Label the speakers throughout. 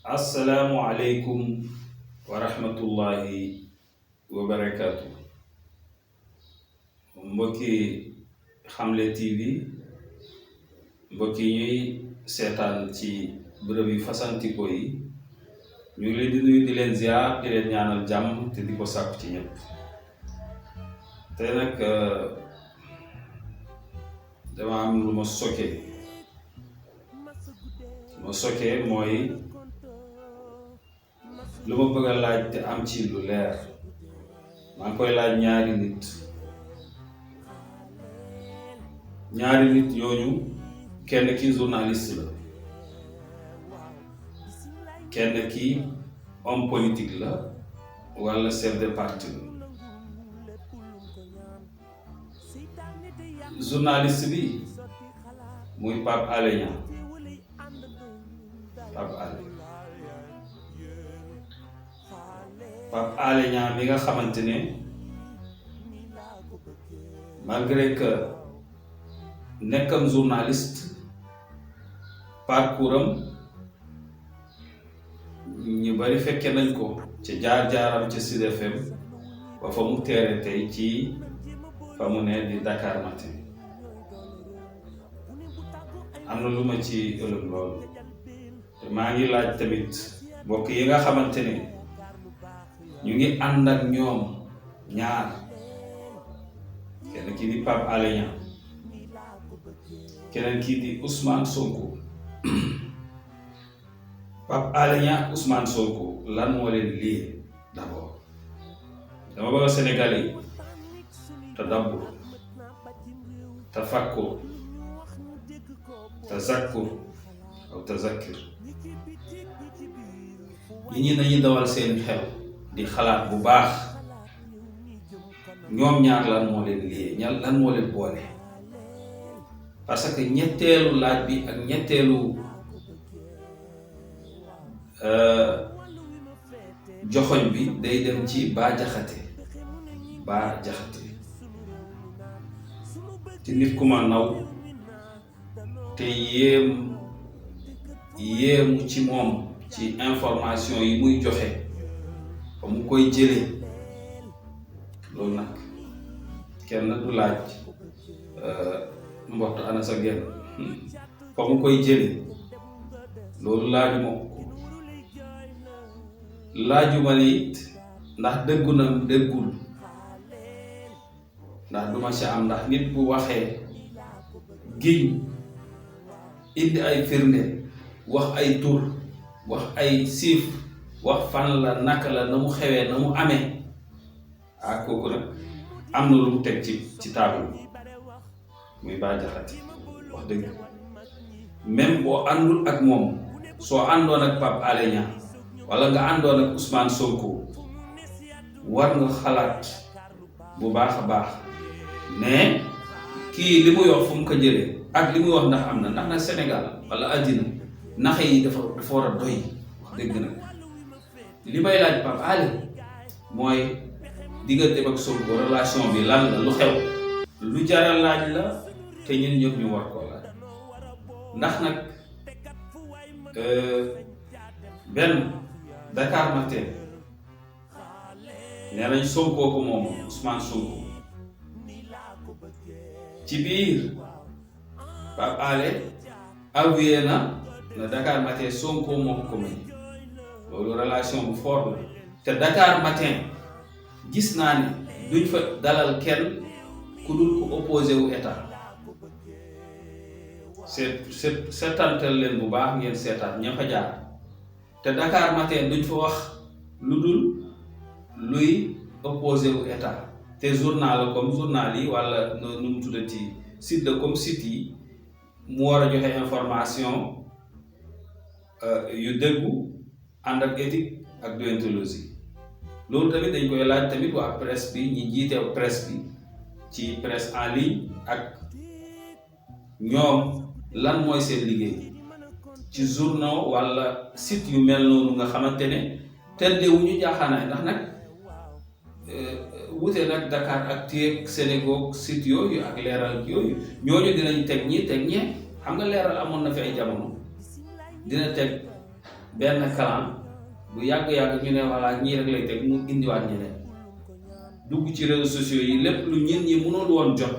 Speaker 1: Assalamu alaikum wa rahmatullahi wa barakatuh. Mbokki Xamle TV, mbokki ñuy seetaan ci bërëb yi fasantikoo yi, ñu ngi leen di nuyu di leen ziar di leen ñaanal jàmm te di ko sàkku ci ñëpp. Tey nag dama am lu ma sokkee mooy lu ma bëgg a laaj te am ci lu leer. maa ngi koy laaj ñaari nit ñooñu kenn ki journaliste la, kenn ki homme politique la wala chef de parti la. Journaliste bi muy Pape Alé Niang. Pape Alé Niang mi nga xamante ne malgré que nekkam journaliste, parcours am ñu bari fekke nañ ko ci jaar-jaaram ci Sud FM ba fa mu teere tey ci fa mu ne di Dakar Matin. am na lu ma ci ëllëg loolu te maa ngi laaj tamit mbokk yi nga xamante ne ñu ngi ànd ak ñoom ñaar, kenn kii di Pape Alé Niang, keneen kii di Ousmane Sonko. Pape Alé Niang, Ousmane Sonko lan moo leen lii d'abord. dama bëgg Sénégal yi tadabbur, tafakkur, tazakkur aw tazakkir. ñi nañu dawal seen xel di xalaat bu baax ñoom ñaar lan moo leen lii lan moo leen boole. parce que ñetteelu laaj bi ak ñetteelu joxoñ bi day dem ci Bah Diakhaté ci nit ku ma naw te yéemu ci moom ci information yi muy joxe fa mu koy jëlee. loolu nag kenn du laaj mbott ana sa genn fa mu koy jëlee. loolu laajuma ne it ndax dëggu na dëggul, ndax duma ci am. ndax nit bu waxee giñ indi ay firnde, wax ay tur, wax ay chiffre, wax fan la naka la na mu xewee na mu amee, kooku nag am na lu mu teg ci table bi muy Bah Diakhaté. wax dëgg même boo àndul ak moom, soo àndoon ak Pape Alé Niang wala nga àndoon ak Ousmane Sonko, war nga xalaat bu baax a baax ne kii li muy wax fu mu ko jëlee ak li muy wax ndax am na. ndax nag Sénégal wala àddina naxe yi dafa war a doy. wax dëgg nag li may laaj Pape Alé mooy diggante ak Sonko relation bi lan la, lu xew, lu jaral laaj la te ñun ñëpp ñu war koo laaj. ndax nag benn Dakar Matin nee nañ Sonko ko moom, Ousmane Sonko. ci biir Pape Alé avoué na Dakar Matin Sonko moo ko may. loolu relation bu fort la te Dakar Matin gis naa ne duñ fa dalal kenn ku dul ku opposé wu état. seetantal leen bu baax ngeen seetaan ña fa jaar. te Dakar Matin duñ fa wax lu dul luy opposé wu état. te journal comme journal yi wala nu mu tuddati site comme site yi mu war a joxe information yu dëggu ànd ak éthique ak déontologie. loolu tamit dañ koy laaj tamit waa presse bi, ñi jiite presse bi ci presse en ligne, ak ñoom lan mooy seen liggéey ci journaux wala site yu mel noonu nga xamante ne tëddeewuñu jaaxaanaay. ndax nag wute nag Dakar ak Actu, Sénégal site yooyu ak leeral yooyu ñooñu dinañ teg ñii teg ñee. xam nga leeral amoon na fi ay jamono dina teg benn clan bu yàgg-yàgg ñu ne voilà ñii rek lay teg mu indiwaat ñeneen dugg ci réseaux sociaux yi lépp lu ñin ñi mënul woon jot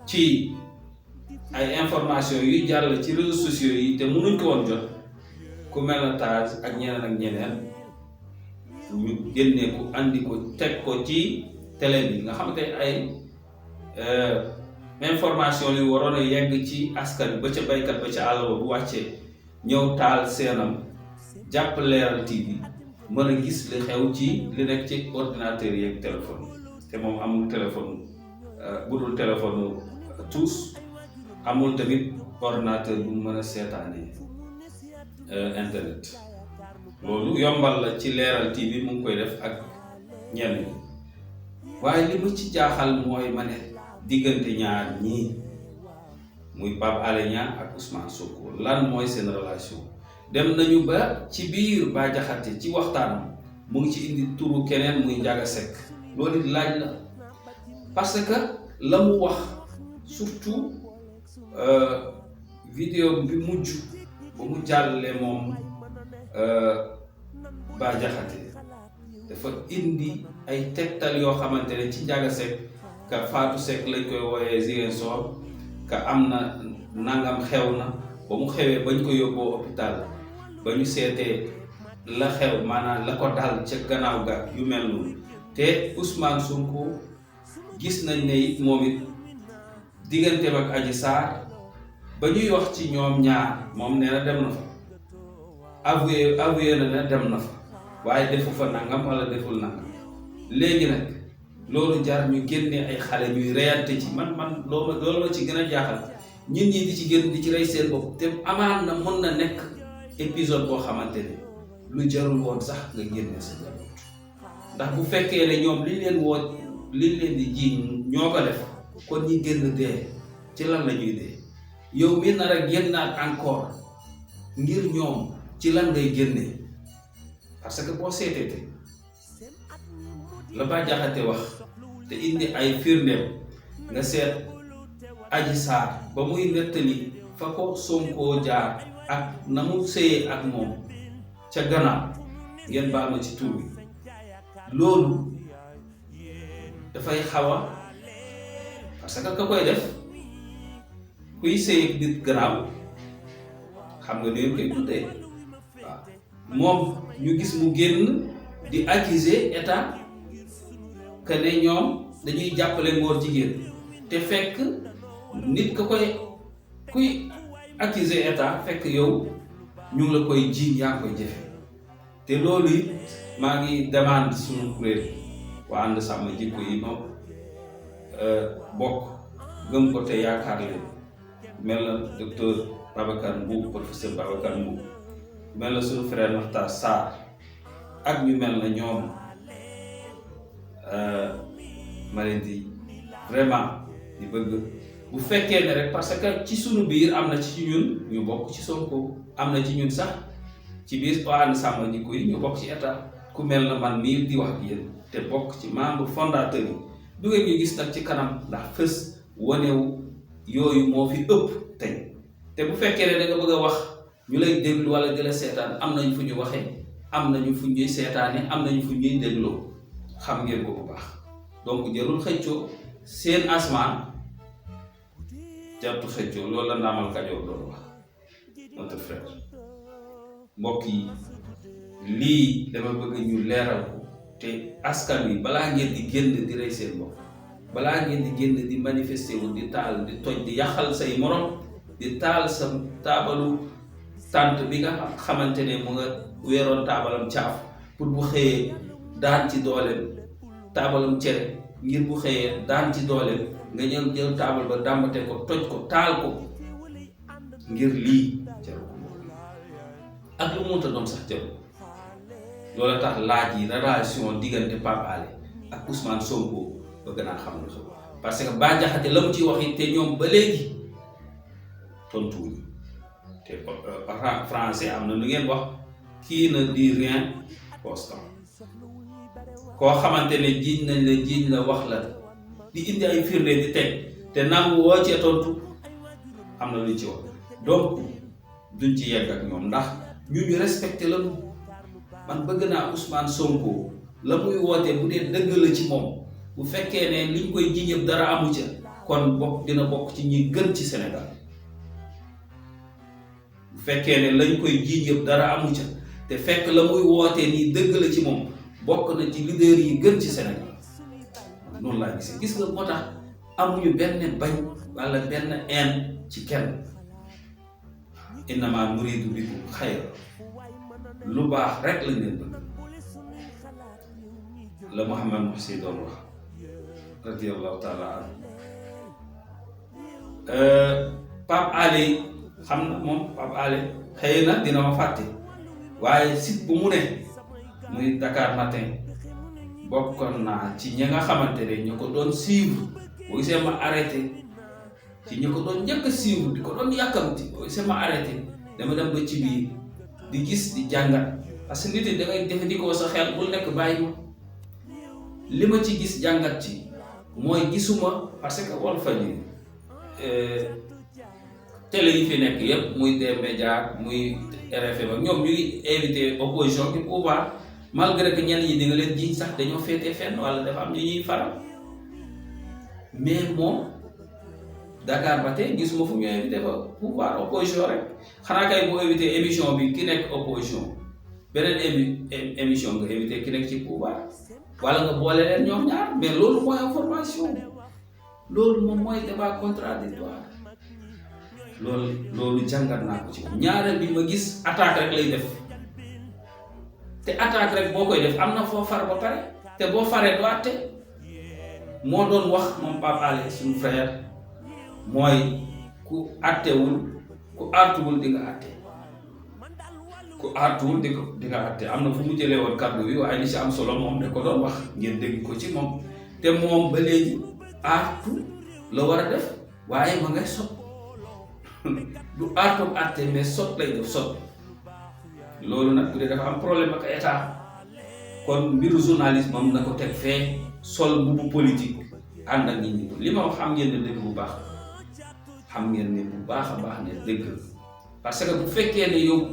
Speaker 1: ci ay information yuy jàll ci réseaux sociaux yi te mënuñ ko woon jot ku mel na Taj ak ñeneen ñu génnee ko andi ko teg ko ci télé bi nga xamante ay information li waroon a yegg ci askan ba ca baykat ba ca àll ba bu wàccee ñëw taal seenam jàpp Leral TV mën a gis li xew ci li nekk ci ordinateur yi ak téléphone te moom amul téléphone budul téléphone tous amul tamit ordinateur bu mën a seetaanee internet loolu yombal la ci Leral TV mu ngi koy def ak ñenn ñi waaye li ma ci jaaxal mooy ma ne diggante ñaar ñii muy Pape Alé Niang ak Ousmane Sonko lan mooy seen relation dem nañu ba ci biir Bah Diakhaté ci waxtaanam mu ngi ci indi turu keneen muy Ndiaga Seck loolu it laaj la parce que la mu wax surtout vidéo bi mujj ba mu jàllale moom Bah Diakhaté dafa indi ay tegtal yoo xamante ne ci Ndiaga Seck ka Fatou Seck lañ koy wooyee Ziguinchor ka am na nangam xew na ba mu xewee bañ ko yóbboo hôpital ba ñu seetee la xew maanaam la ko dal ca gannaaw ga yu mel noonu te Ousmane Sonko gis nañ ne it moom it digganteem ak Adji Sarr ba ñuy wax ci ñoom ñaar moom nee na dem na fa avoué na ne dem na fa waaye defu fa nangam wala deful nangam léegi nag loolu jar ñu génne ay xale ñuy reyante ci man loolu ma ci gën a jaaxal ñit ñi di ci génn di ci rey seen bopp te amaan na mën na nekk épisode boo xamante ne lu jarul woon sax nga génne sa njaboot ndax bu fekkee ne ñoom liñ leen di jiiñ ñoo ko def kon ñi génn dee ci lan la ñuy dee yow mi nar a génnaat encore ngir ñoom ci lan ngay génnee parce que boo seetee te la Bah Diakhaté wax te indi ay firndeem nga seet Adji Sarr ba muy nettali fa ko Sonko jaar ak na mu sëyee ak moom ca gannaaw ngeen baal ma ci tur bi loolu dafay xaw a parce que ka koy def kuy sëy ak nit gannaaw xam nga ni koy tuddee waaw moom ñu gis mu génn di accuser état que ne ñoom dañuy jàppale ngóor jigéen te fekk nit ka kuy accuser état fekk yow ñu ngi la koy jiiñ yaa ngi koy jëfe te loolu it maa ngi demande suñu kuréel waa ànd sàmm jikko yi ma bokk gëm ko te yaakaar leen mel na docteur Babacar Mbow professeur Babacar Mbow mel na suñu frère Makhtar Sarr ak ñu mel na ñoom ma leen di vraiment di bëgg bu fekkee ne rek parce que ci sunu biir am na ci ñun ñu bokk ci Sonko am na ci ñun sax ci biir waa ànd sàmm jikko yi ñu bokk ci état ku mel na man mii di wax ak yéen te bokk ci membre fondateur yi du ngeen ñu gis nag ci kanam ndax fës wanewu yooyu moo fi ëpp tey te bu fekkee ne da nga bëgg a wax ñu lay déglu wala di la seetaan am nañu fu ñu waxee am nañu fu ñuy seetaane am nañu fu ñuy dégloo xam ngeen ko bu baax donc jërul xëccoo seen asmaan jartu xëccoo loolu la Ndaamal Kajoor doon wax notre frère mbokk yi lii dama bëgg ñu leeral ko te askan wi balaa ngeen di génn di rey seen bopp balaa ngeen di génn di manifester wu di taal di toj di yàqal say morom di taal sa taabalu tànt bi nga xamante ne mu nga weeroon taabalam caaf pour bu xëyee daan ci dooleem taabalam cere ngir bu xëyee daan ci dooleem nga ñëw jël taabal ba dàmbate ko toj ko taal ko ngir lii jaru ko ak lu mënta doon sax jaru loolu tax laaj yi relation diggante Pape Alé ak Ousmane Sonko bëgg naa xam lu xew parce que Bah Diakhaté la mu ciy wax it te ñoom ba léegi tontuwuñu te français am na lu ngeen wax qui ne dit rien constant koo xamante ne jiiñ la wax la di indi ay firnde di teg te nangu woo cee tontu am na lu ci wax donc duñ ci yegg ak ñoom ndax ñu respecté la man bëgg naa Ousmane Sonko la muy woote bu dee dëgg la ci moom bu fekkee ne liñ koy jiiñ yëpp dara amu ca kon dina bokk ci ñi gën ci Sénégal bu fekkee ne lañ koy jiiñ yëpp dara amu ca te fekk la muy wootee nii dëgg la ci moom bokk na ci leader yi gën ci Sénégal noonu laa gisee gis nga moo tax amuñu benn bañ wala benn haine ci kenn innama nuridu bikum xayra lu baax rek lañ leen bëgg la Mouhamed Moussi doon wax radiyallahu taala anhu Pape Alé xam na moom Pape Alé xëy na dina ma fàtte waaye site bu mu ne muy Dakar Matin bokkoon naa ci ñi nga xamante ne ñu ko doon suivre boo gisee ma arrêté ci ñu ko doon njëkk a suivre di ko doon yàkkamti boo gisee ma arrêté dama dem ba ci biir di gis di jàngat parce que nit yi da ngay jëfandikoo sa xel bul nekk bàyyi ma li ma ci gis jàngat ci mooy gisuma parce que Walfadjri télé yi fi nekk yépp muy des médias muy RFM ak ñoom ñuy invité opposition bi pouvoir malgré que ñenn ñi di nga leen jiñ sax dañoo féetee fenn wala dafa am ñu ñuy faral mais moom Dakar ba tey gisuma fu ñu invité fa pouvoir opposition rek xanaa kay boo invité émission bi ki nekk opposition beneen émission nga invité ki nekk ci pouvoir wala nga boole leen ñoom ñaar mais loolu mooy information loolu moom mooy débat contradictoire loolu jàngat naa ko ci moom ñaareel bi ma gis attaque rek lay def te attaque rek boo koy def am na foo far ba pare te boo faree doo àtte moo doon wax moom Pape Alé suñu frère mooy ku àttewul ku artuwul di nga àtte ku artuwul di nga àtte am na fu mu jëlee woon kàddu bi waaye li ci am solo moom da ko doon wax ngeen dégg ko ci moom te moom ba léegi artu la war a def waaye ma ngay sot du artu àtte mais sot lay def sot loolu nag bu dee dafa am problème ak état kon mbiru journalisme am na ko teg fee sol mbubu politique ànd ak nit ñi li ma wax xam ngeen ne dëgg bu baax xam ngeen ne bu baax a baax ne dëgg parce que bu fekkee ne yow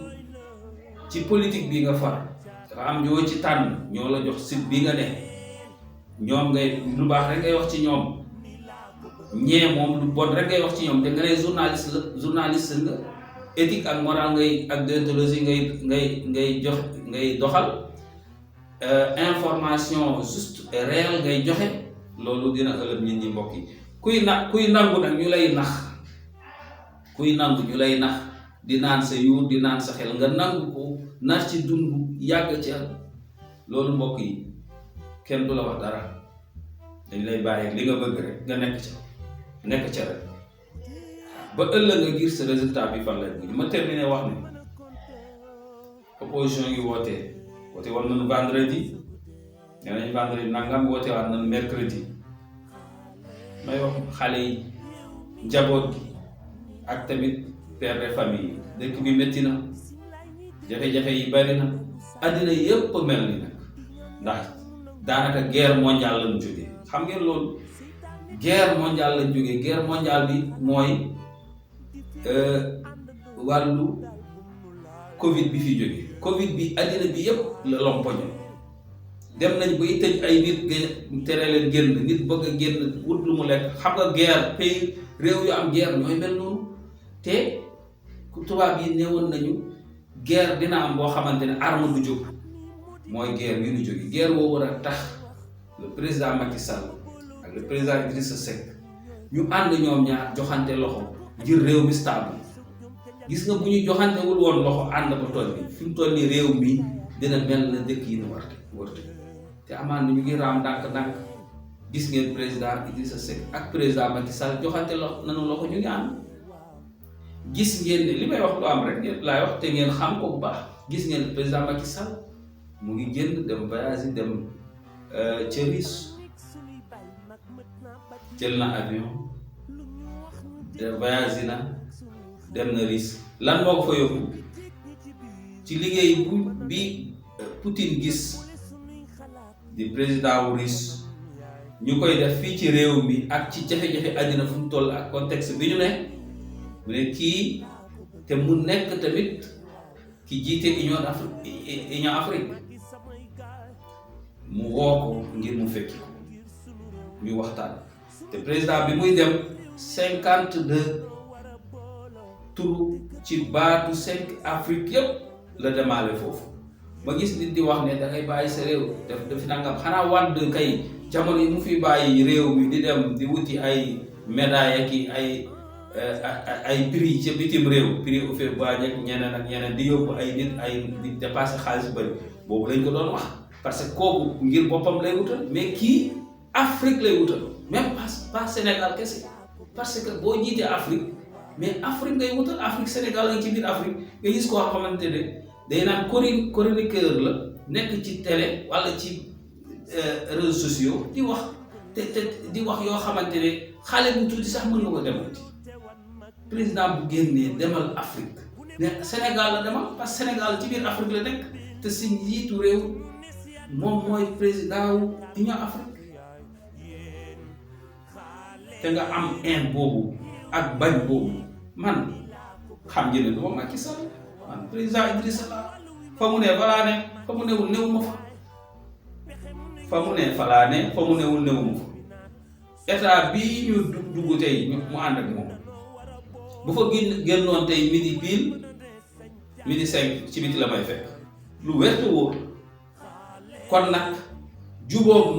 Speaker 1: ci politique bi nga far dafa am ñoo ci tànn ñoo la jox site bi nga ne ñoom ngay lu baax rek ngay wax ci ñoom ñee moom lu bon rek ngay wax ci ñoom te nga ne journaliste nga éthique ak morale ngay ak déontologie ngay doxal information juste et réelle ngay joxe loolu dina ëllëg nit ñi mbokk yi kuy nangu nag ñu lay nax di naan sa yuur di naan sa xel nga nangu ko nar ci dund yàgg ci loolu mbokk yi kenn du la wax dara dañ lay bàyyi li nga bëgg rek nga nekk ca rek ba ëllëg nga gis sa résultat bi fan la bi ma terminé wax ne opposition yi woote war nañu vendredi nee nañ vendredi nangam woote waat nañu mercredi may wax xale yi njaboot gi ak tamit père de famille yi dëkk bi métti na jafe-jafe yi bari na àddina yépp mel ni nag ndax daanaka guerre mondiale lañu jógee xam ngeen loolu guerre mondiale lañu jógee guerre mondiale bi mooy wàllu Covid bi fi jóge Covid bi àddina bi yépp la lompoño dem nañ bay tëj ay nit tere leen génn nit bëgg a génn wut lu mu lekk xam nga guerre pays réew yu am guerre ñooy mel noonu te tubaab yi newoon nañu guerre dina am boo xamante ne arme du jóg mooy guerre bi ñu jóge guerre boo war a tax le président Macky Sall ak le président Idrissa Seck ñu ànd ñoom ñaar joxante loxo ngir réew mi stable gis nga bu ñu joxantewul woon loxo ànd ba toll bi fi mu toll nii réew mi dina mel na dëkk yi nu warte te amaan na ñu ngi raam ndànk-ndànk gis ngeen président Idrissa Seck ak président Macky Sall joxante nanu loxo ñu ngi ànd gis ngeen ne li may wax lu am rek ngeen laay wax te ngeen xam ko bu baax gis ngeen président Macky Sall mu ngi génn dem voyage dem ca Russie jël na avion de voyage na dem na Russie lan moo ko fa yóbbu ci liggéey bi Poutine gis di président wu Russie ñu koy def fii ci réew mi ak ci jafe-jafe àddina fu mu toll ak contexte bi ñu ne mu ne kii te mu nekk tamit ki jiite Union Afrique mu woo ko ngir mu fekki ko ñu waxtaan te président bi muy dem 52 turu ci baatu 5 Afrique yëpp la demaale foofu ma gis nit di wax ne da ngay bàyyi sa réew def nangam xanaa Wàdd kay jamono yi mu fi bàyyi réew mi di dem di wuti ay médaille ki ay prix ca bitim réew prix Houphouët-Boigny ak ñeneen di yóbbu ay nit di dépassé xaalis bëri boobu lañ ko doon wax parce que kooku ngir boppam lay wutal mais kii Afrique lay wutal même pas Sénégal kese parce que boo jiitee Afrique mais Afrique ngay wutal Afrique Sénégal lañ ci biir Afrique nga gis koo xamante ne day naan chroniqueur la nekk ci télé wala ci réseaux sociaux di wax te di wax yoo xamante ne xale bu tuuti sax mën na ko demalti président bu génnee demal Afrique ne Sénégal la demal parce que Sénégal ci biir Afrique la nekk te si njiitu réew moom mooy président wu Union Afrique te nga am haine boobu ak bañ boobu man xam ngeen ne du ma Macky Sall man président Idrissa la fa mu ne falaa ne fa mu newul néew ma fa mu ne falaa ne fa mu newul néew ma fa état bii ñu dugg tey mu ànd ak moom bu fa génnoon tey midi pile midi 5 ci biti la may fekk lu wér te wóor kon nag jubóog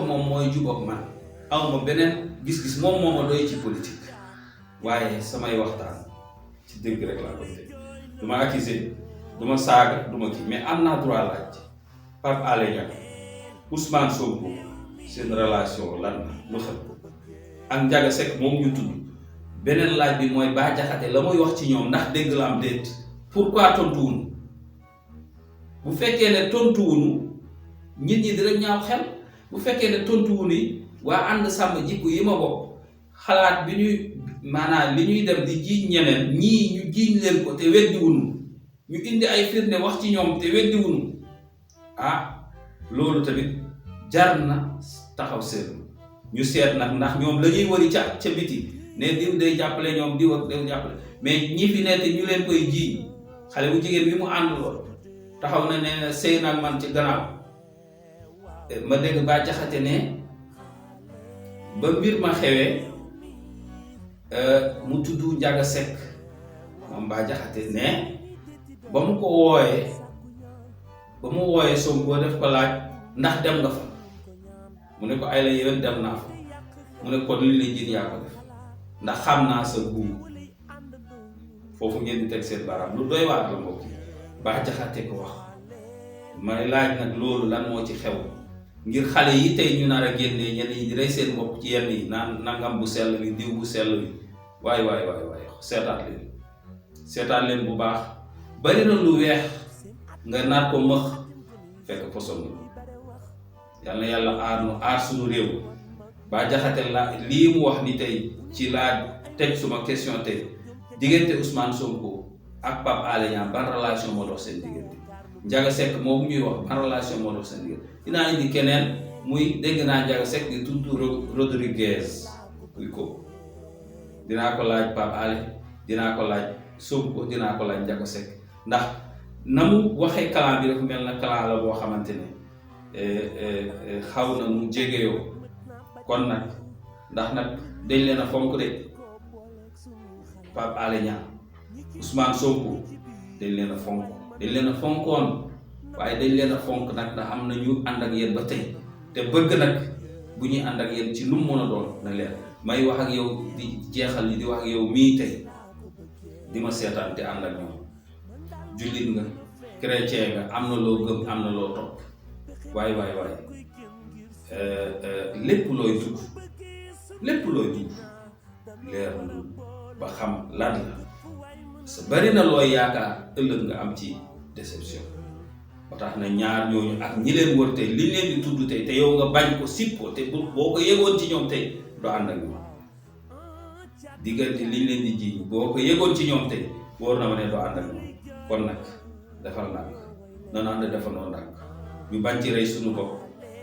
Speaker 1: moom mooy jubóog man awma beneen gis-gis moom moo ma doy ci politique waaye samay waxtaan ci dëgg rek laa koy teg du ma accuser du ma saaga du ma kii mais am naa droit laaj Pape Alé Niang Ousmane Sonko seen relation lan lu xew ak Ndiaga Seck moom ñu tudd beneen laaj bi mooy Bah Diakhaté la muy wax ci ñoom ndax dégg la am déet pourquoi tontuwuñu bu fekkee ne tontuwuñu nit ñi dina ñaaw xel bu fekkee ne tontuwuñu waa ànd sàmm jikko yi ma bokk xalaat bi ñuy maanaam li ñuy dem di jiiñ ñeneen ñii ñu jiiñ leen ko te weddiwuñu ñu indi ay firnde wax ci ñoom te weddiwuñu loolu tamit jar na taxaw seetlu ñu seet nag ndax ñoom la ñuy wari ca biti ne diw day jàppale ñoom diw ak day jàppale mais ñi fi ne te ñu leen koy jiiñ xale bu jigéen bi mu ànduloon taxaw na ne sëy nag man ci gannaaw ma dégg Bah Diakhaté ne ba mbir ma xewee mu tudd Ndiaga Seck moom Bah Diakhaté ne ba mu wooyee Sonko def ko laaj ndax dem nga fa mu ne ko ay la yéwén dem naa fa mu ne kon li lay jën yaa ko def ndax xam naa sa guub foofu ngeen di teg seen baaraam lu doy waar la mbokk yi Bah Diakhaté ko wax may laaj nag loolu lan moo ci xew ngir xale yi tey ñu nar a génnee ñenn ñi di rey seen bopp ci yenn yi naan nangam bu sell bi diw bu sell bi waay seetaat leen bu baax bari na lu weex nga naat ko mëx fekk poson yal na yàlla aar suñu réew Bah Diakhaté la lii mu wax ni tey ci laa teg suma question tey diggante Ousmane Sonko ak Pape Alé Niang ban relation moo dox seen diggante Ndiaga Seck moom ñuy wax ban relation moo dox seen diggante dinaa indi keneen muy dégg naa Ndiaga Seck di tudd Rodriguez ko dinaa ko laaj Pape Alé dinaa ko laaj Sonko dinaa ko laaj Ndiaga Seck ndax na mu waxee clan bi dafa mel na clan la boo xamante ne xaw na mu jegeyoo kon nag ndax nag dañ leen a fonk de Pape Alé Niang Ousmane Sonko dañ leen a fonkoon waaye dañ leen a fonk nag ndax am na ñu ànd ak yéen ba tey te bëgg nag bu ñuy ànd ak yéen ci lu mu mën a doon na leer may wax ak yow di jeexal li di wax ak yow mii tey di ma seetaan te ànd ak ñoom jullit nga chrétien nga am na loo gëm am na loo topp waay lépp looy dugg leerlu ba xam lan la sa bari na looy yaakaar ëllëg nga am ci déception ba tax na ñaar ñooñu ak ñi leen wër tey li leen di tudd tey te yow nga bañ ko sippo te boo ko yëgoon ci ñoom tey doo ànd ak ñoom diggante liñ leen di jiiñ boo ko yëgoon ci ñoom tey wóor na ma ne doo ànd ak ñoom kon nag defal ndànk noonu ànd defal noonu ndànk ñu bañ ci rey suñu bopp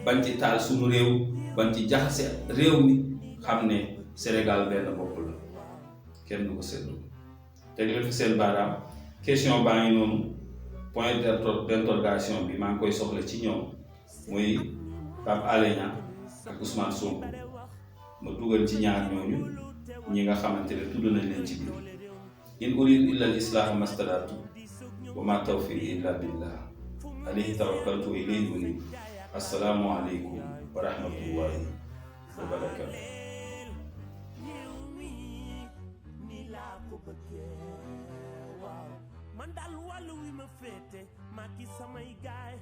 Speaker 1: bañ ci taal suñu réew bañ ci jaxase réew mi xam ne Sénégal benn bopp la kenn du ko seetlu te ñu fi seen baaraam question baa ngi noonu point d'interrogation bi maa ngi koy soxla ci ñoom muy Pape Alé Niang ak Ousmane Sonko ma dugal ci ñaar ñooñu ñi nga xamante ne tudd nañ leen ci biir in uridu illa al islaha mastadatu wa ma tawfiqi illa billah alayhi tawakkaltu wa ilayhi unib assalaamu aleykum wa rahmatullahi wa barakatuh.
Speaker 2: man daal wàllu wi ma féete maa ki samay gaay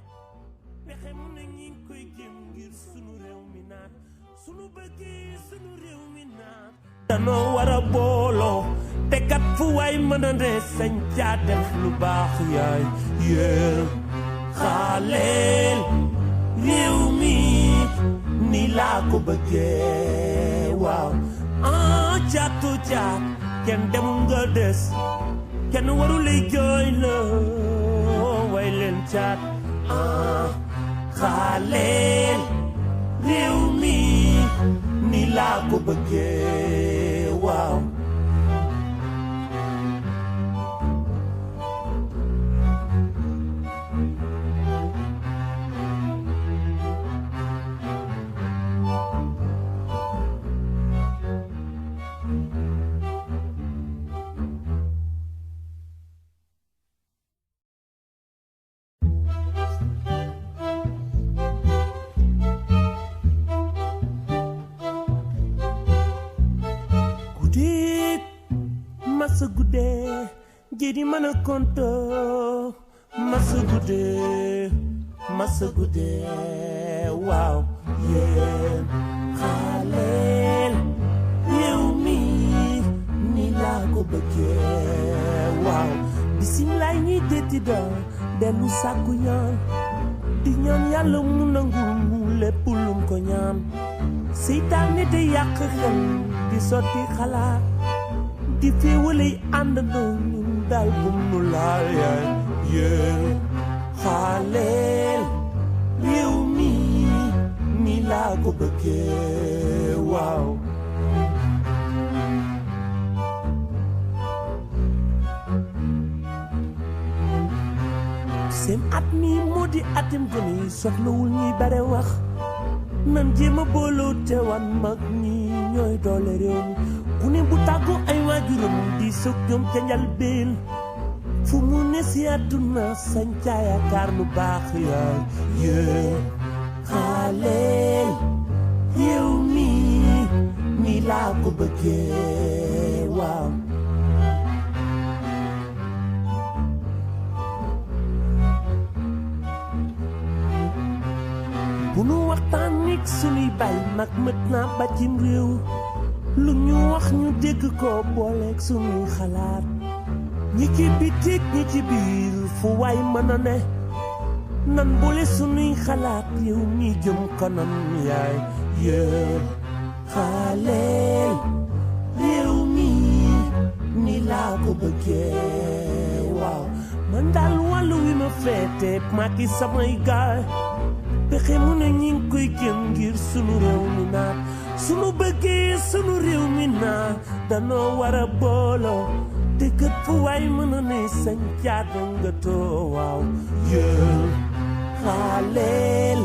Speaker 2: pexe mu ne ñi ngi koy jëm ngir sunu réew mi naat sunu bëggee sunu réew mi naat danoo war a booloo te kat fu waay mën a ne sañ caa def lu baax yaay yéen xaaleel réew mi ni laa ko bëggee waaw caatu caat kenn demul nga des kenn waru lay jooy la way leen caat xaaleel réew mi ni laa ko bëggee waaw masa guddee jidi mën a konto masa guddee waaw yéen xaaleel réew mi ni laa ko bëggee waaw bisimilaay ñuy détti doon dellu sàkku ñaan di ñaan yàlla mu nangu lépp lum ko ñaan seytaane de yàq xel di sotti xalaat di féewalay àndandoo ñun daal bum nu laal yaay yéen xaaleel réew mi ni laa ko bëggee waaw seen at mi moo di atim gone yi soxlawul ñuy bare wax nan jéem a booloo te wan mag ñi ñooy doole réew mi ku ne bu tàggoo ay waajuram di soog ñoom ca njalbeen fu mu ne si àdduna sañ ca yaakaar lu baax yaay yéen xaaleel réew mi ni laa ko bëggee waaw bu nu waxtaan nik sunuy bay mag mët naa ba cim réew lu ñu wax ñu dégg ko booleeg sunuy xalaat ñi ci bitik ñi ci biir fu waay mën a ne nan boole sunuy xalaat yow mi jëm kanam yaay yéen xaaleel réew mi ni laa ko bëggee waaw man daal wàllu wi ma féete maa ki samay gaay pexe mu ne ñi ngi koy jëm ngir sunu réew mi naat sunu bëggee sunu réew mi naat danoo war a booloo te kët fu waay mën a ne sañ caada nga too waaw yéen xaaleel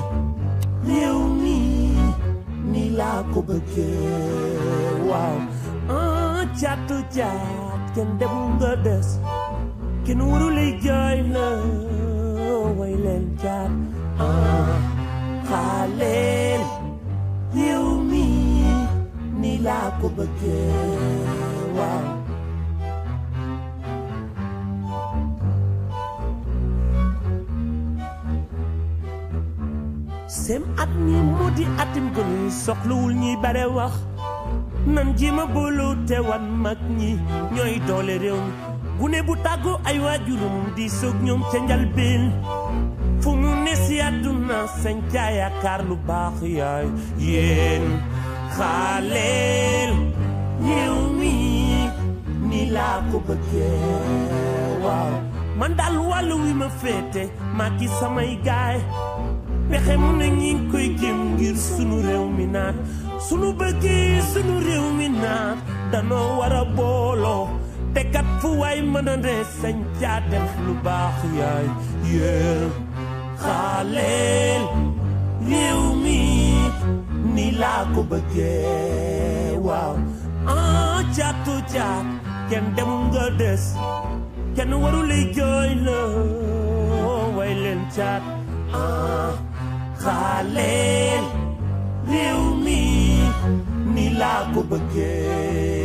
Speaker 2: réew mi ni laa ko bëggee waaw caatu caat kenn demul nga des kenn waru lay jooy la way leen caat xaaleel réew mi ni laa ko bëggee waaw sem at mi moo di atim gone yi soxlawul ñuy bare wax nan jéema booloo te wan mag ñi ñooy doole réew mi gune bu tàggoo ay waajurum di soog ñoom ca njalbeen fu mu ne si àdduna sañ ca yaakaar lu baax yaay yéen xaaleel réew mi ni laa ko bëggee waaw man daal wàllu wi ma féete maa ki samay gaay pexe mu ne ñi ngi koy jéem ngir sunu réew mi naat sunu bëggee sunu réew mi naat danoo war a booloo te kat fu waay mën a ne sañ caa def lu baax yaay yéen xaaleel réew mi ni laa ko bëggee waaw caatu caat kenn demul nga des kenn waru lay jooy la way leen caat xaaleel réew mi ni laa ko bëggee